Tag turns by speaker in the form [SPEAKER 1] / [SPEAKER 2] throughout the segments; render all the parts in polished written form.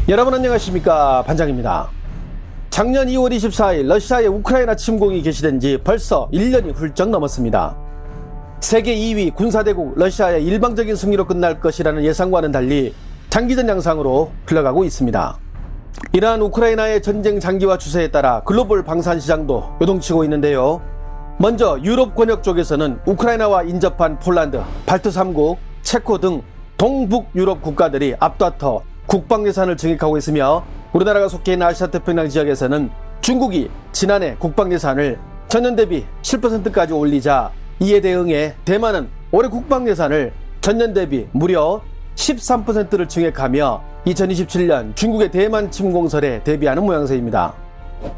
[SPEAKER 1] 여러분 안녕하십니까, 반장입니다. 작년 2월 24일 러시아의 우크라이나 침공이 개시된 지 벌써 1년이 훌쩍 넘었습니다. 세계 2위 군사대국 러시아의 일방적인 승리로 끝날 것이라는 예상과는 달리 장기전 양상으로 흘러가고 있습니다. 이러한 우크라이나의 전쟁 장기화 추세에 따라 글로벌 방산 시장도 요동치고 있는데요. 먼저 유럽 권역 쪽에서는 우크라이나와 인접한 폴란드, 발트 3국, 체코 등 동북 유럽 국가들이 앞다퉈 국방 예산을 증액하고 있으며, 우리나라가 속해 있는 아시아 태평양 지역에서는 중국이 지난해 국방 예산을 전년 대비 7%까지 올리자, 이에 대응해 대만은 올해 국방 예산을 전년 대비 무려 13%를 증액하며 2027년 중국의 대만 침공설에 대비하는 모양새입니다.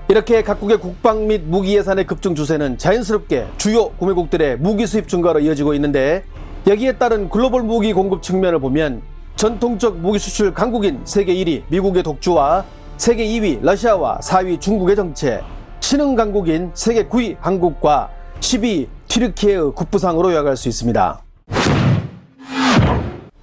[SPEAKER 1] 이렇게 각국의 국방 및 무기 예산의 급증 추세는 자연스럽게 주요 구매국들의 무기 수입 증가로 이어지고 있는데, 여기에 따른 글로벌 무기 공급 측면을 보면 전통적 무기 수출 강국인 세계 1위 미국의 독주와 세계 2위 러시아와 4위 중국의 정체, 신흥 강국인 세계 9위 한국과 12위 튀르키예의 국부상으로 요약할 수 있습니다.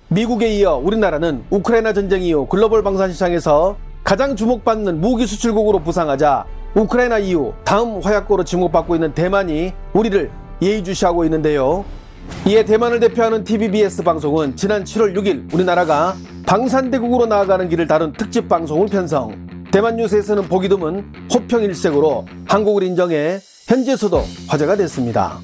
[SPEAKER 1] 미국에 이어 우리나라는 우크라이나 전쟁 이후 글로벌 방산 시장에서 가장 주목받는 무기 수출국으로 부상하자, 우크라이나 이후 다음 화약고로 지목받고 있는 대만이 우리를 예의주시하고 있는데요. 이에 대만을 대표하는 TVBS 방송은 지난 7월 6일 우리나라가 방산대국으로 나아가는 길을 다룬 특집 방송을 편성. 대만 뉴스에서는 보기 드문 호평일색으로 한국을 인정해 현지에서도 화제가 됐습니다.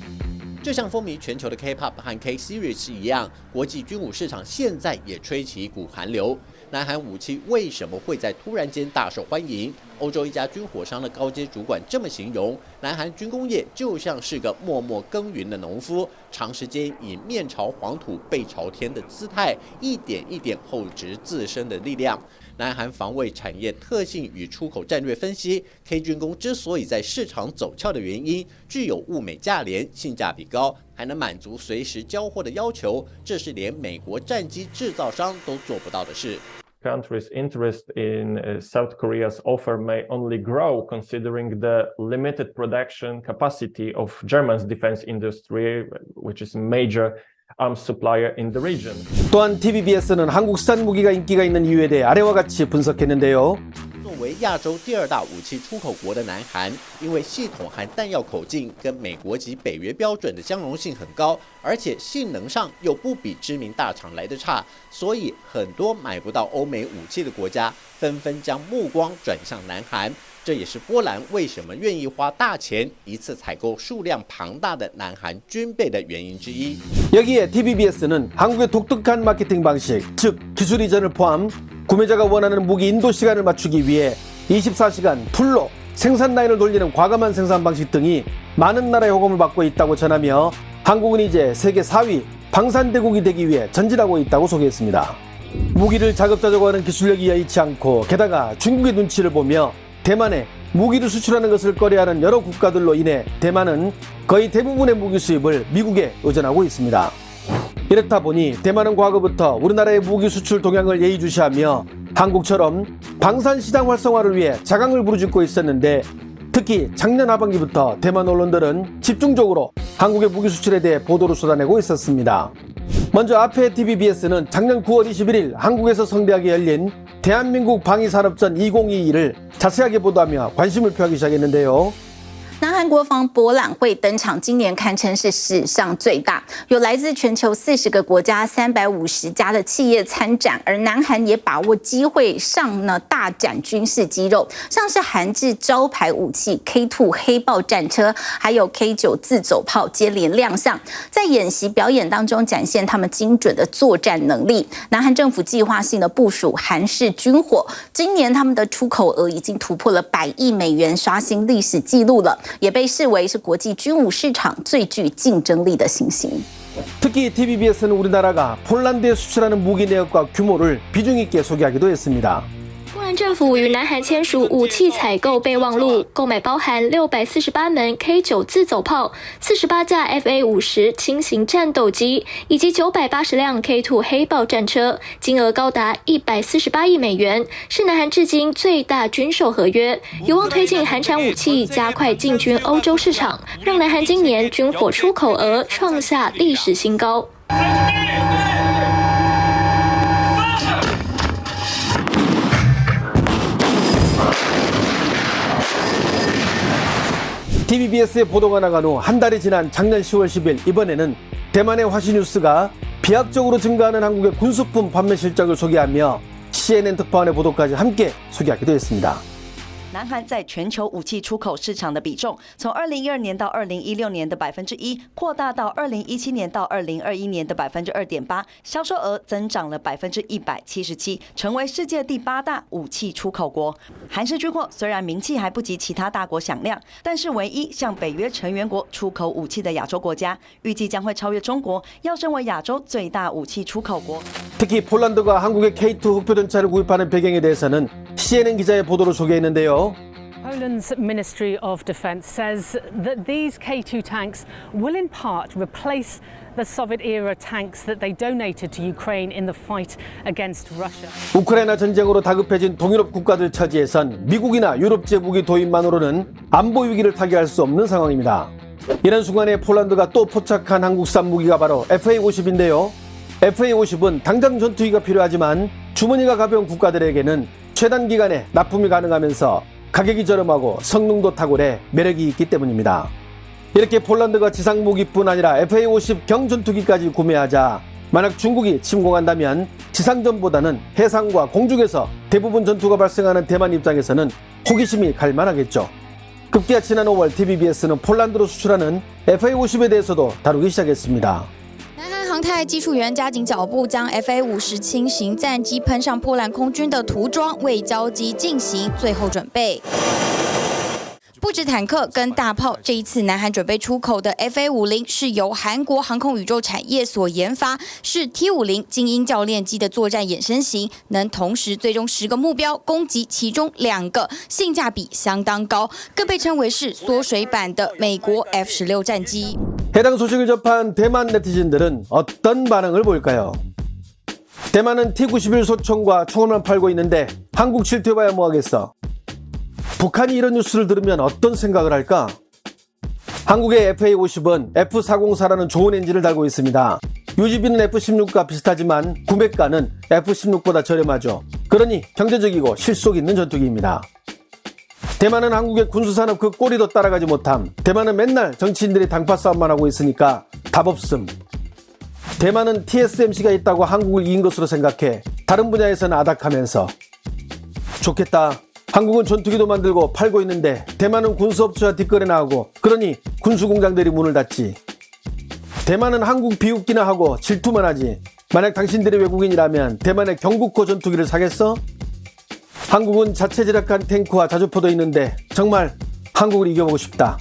[SPEAKER 2] 就像风靡全球的 K-pop 和 K-series 一样，国际军武市场现在也吹起一股寒流。南韩武器为什么会在突然间大受欢迎？欧洲一家军火商的高阶主管这么形容：南韩军工业就像是个默默耕耘的农夫，长时间以面朝黄土背朝天的姿态，一点一点厚植自身的力量。南韩防卫产业特性与出口战略分析 ，K 军工之所以在市场走俏的原因，具有物美价廉、性价比高，还能满足随时交货的要求，这是连美国战机制造商都做不到的事。
[SPEAKER 3] Countries' interest in South Korea's offer may only grow, considering the limited production capacity of Germany's defense industry, which is a major arms supplier in the region.
[SPEAKER 1] 또한 TVBS는 한국산 무기가 인기가 있는 이유에 대해 아래와 같이 분석했는데요.
[SPEAKER 2] 作为亚洲第二大武器出口国的南韩，因为系统和弹药口径跟美国及北约标准的相容性很高，而且性能上又不比知名大厂来得差，所以很多买不到欧美武器的国家纷纷将目光转向南韩。这也是波兰为什么愿意花大钱一次采购数量庞大的南韩军备的原因之一。
[SPEAKER 1] 여기에 TVBS는 한국의 독특한 마케팅 방식, 즉 기술 이전을 포함 구매자가 원하는 무기 인도 시간을 맞추기 위해 24시간 풀로 생산 라인을 돌리는 과감한 생산 방식 등이 많은 나라의 호감을 받고 있다고 전하며, 한국은 이제 세계 4위 방산대국이 되기 위해 전진하고 있다고 소개했습니다. 무기를 자급자족하는 기술력이 여의치 않고, 게다가 중국의 눈치를 보며 대만에 무기를 수출하는 것을 꺼려하는 여러 국가들로 인해 대만은 거의 대부분의 무기 수입을 미국에 의존하고 있습니다. 이렇다 보니 대만은 과거부터 우리나라의 무기 수출 동향을 예의주시하며 한국처럼 방산시장 활성화를 위해 자강을 부르짖고 있었는데, 특히 작년 하반기부터 대만 언론들은 집중적으로 한국의 무기 수출에 대해 보도를 쏟아내고 있었습니다. 먼저 앞에 TVBS는 작년 9월 21일 한국에서 성대하게 열린 대한민국 방위산업전 2022를 자세하게 보도하며 관심을 표하기 시작했는데요.
[SPEAKER 4] 南韩国防博览会登场，今年堪称是史上最大，有来自全球40个国家350家的企业参展，而南韩也把握机会上呢大展军事肌肉，像是韩制招牌武器 K2 黑豹战车，还有 K9 自走炮接连亮相，在演习表演当中展现他们精准的作战能力。南韩政府计划性的部署韩式军火，今年他们的出口额已经突破了100亿美元，刷新历史纪录了。 也被视为是国际军武市场最具竞争力的新型。
[SPEAKER 1] 특히 TVBS는 우리나라가 폴란드에 수출하는 무기 내역과 규모를 비중 있게 소개하기도 했습니다.
[SPEAKER 5] 波兰政府与南韩签署武器采购备忘录，购买包含648门 K9 自走炮、48架 FA-50轻型战斗机以及980辆 K2 黑豹战车，金额高达148亿美元，是南韩至今最大军售合约，有望推进韩产武器加快进军欧洲市场，让南韩今年军火出口额创下历史新高。
[SPEAKER 1] TBS의 보도가 나간 후 한 달이 지난 작년 10월 10일 이번에는 대만의 화시뉴스가 비약적으로 증가하는 한국의 군수품 판매 실적을 소개하며 CNN 특파원의 보도까지 함께 소개하기도 했습니다.
[SPEAKER 6] 南韩在全球武器出口市场的比重，从2012年到2016年的1%，扩大到2017年到2021年的2.8%，销售额增长了177%，成为世界第8大武器出口国。韩式军货虽然名气还不及其他大国响亮，但是唯一向北约成员国出口武器的亚洲国家，预计将会超越中国，要成为亚洲最大武器出口国。
[SPEAKER 1] 특히 폴란드가 한국의 K2 흑표전차를 구입하는 배경에 대해서는 CNN 기자의 보도로 소개했는데요.
[SPEAKER 7] Poland's Ministry of Defence says that these K2 tanks will in part replace the Soviet-era tanks that they donated to Ukraine in the fight against Russia.
[SPEAKER 1] 우크라이나 전쟁으로 다급해진 동유럽 국가들 처지에선 미국이나 유럽제 무기 도입만으로는 안보 위기를 타개할 수 없는 상황입니다. 이런 순간에 폴란드가 또 포착한 한국산 무기가 바로 FA-50인데요. FA-50은 당장 전투기가 필요하지만 주머니가 가벼운 국가들에게는 최단 기간에 납품이 가능하면서 가격이 저렴하고 성능도 탁월해 매력이 있기 때문입니다. 이렇게 폴란드가 지상무기뿐 아니라 FA-50 경전투기까지 구매하자 만약 중국이 침공한다면 지상전보다는 해상과 공중에서 대부분 전투가 발생하는 대만 입장에서는 호기심이 갈만하겠죠. 급기야 지난 5월 TVBS는 폴란드로 수출하는 FA-50에 대해서도 다루기 시작했습니다.
[SPEAKER 8] 航太技术员加紧脚步，将 FA-50轻型战机喷上波兰空军的涂装，为交机进行最后准备。不止坦克跟大炮，这一次南韩准备出口的 FA-50是由韩国航空宇宙产业所研发，是 T-50精英教练机的作战衍生型，能同时最终10个目标攻击其中2个，性价比相当高，更被称为是缩水版的美国 F-16战机。
[SPEAKER 1] 해당 소식을 접한 대만 네티즌들은 어떤 반응을 보일까요? 대만은 T-91 소총과 총알만 팔고 있는데 한국 질투해봐야 뭐하겠어? 북한이 이런 뉴스를 들으면 어떤 생각을 할까? 한국의 FA-50은 F404라는 좋은 엔진을 달고 있습니다. 유지비는 F-16과 비슷하지만 구매가는 F-16보다 저렴하죠. 그러니 경제적이고 실속 있는 전투기입니다. 대만은 한국의 군수산업 그 꼬리도 따라가지 못함. 대만은 맨날 정치인들이 당파 싸움만 하고 있으니까 답 없음. 대만은 TSMC가 있다고 한국을 이긴 것으로 생각해 다른 분야에서는 아닥하면서 좋겠다. 한국은 전투기도 만들고 팔고 있는데 대만은 군수업체와 뒷거래나 하고 그러니 군수공장들이 문을 닫지. 대만은 한국 비웃기나 하고 질투만 하지. 만약 당신들이 외국인이라면 대만의 경국호 전투기를 사겠어? 한국은 자체 제작한 탱크와 자주포도 있는데 정말 한국을 이겨보고 싶다.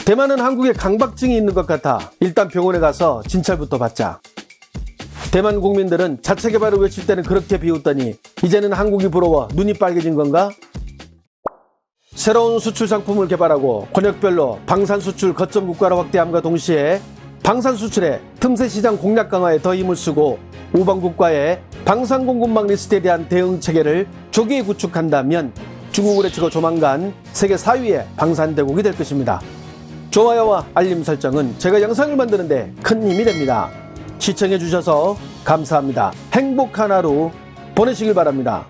[SPEAKER 1] 대만은 한국에 강박증이 있는 것 같아. 일단 병원에 가서 진찰부터 받자. 대만 국민들은 자체 개발을 외칠 때는 그렇게 비웃더니 이제는 한국이 부러워 눈이 빨개진 건가? 새로운 수출 상품을 개발하고 권역별로 방산 수출 거점 국가로 확대함과 동시에 방산 수출에 틈새 시장 공략 강화에 더 힘을 쓰고 우방 국가의 방산 공급망 리스트에 대한 대응 체계를 조기에 구축한다면 중국을 해치고 조만간 세계 4위의 방산 대국이 될 것입니다. 좋아요와 알림 설정은 제가 영상을 만드는데 큰 힘이 됩니다. 시청해주셔서 감사합니다. 행복한 하루 보내시길 바랍니다.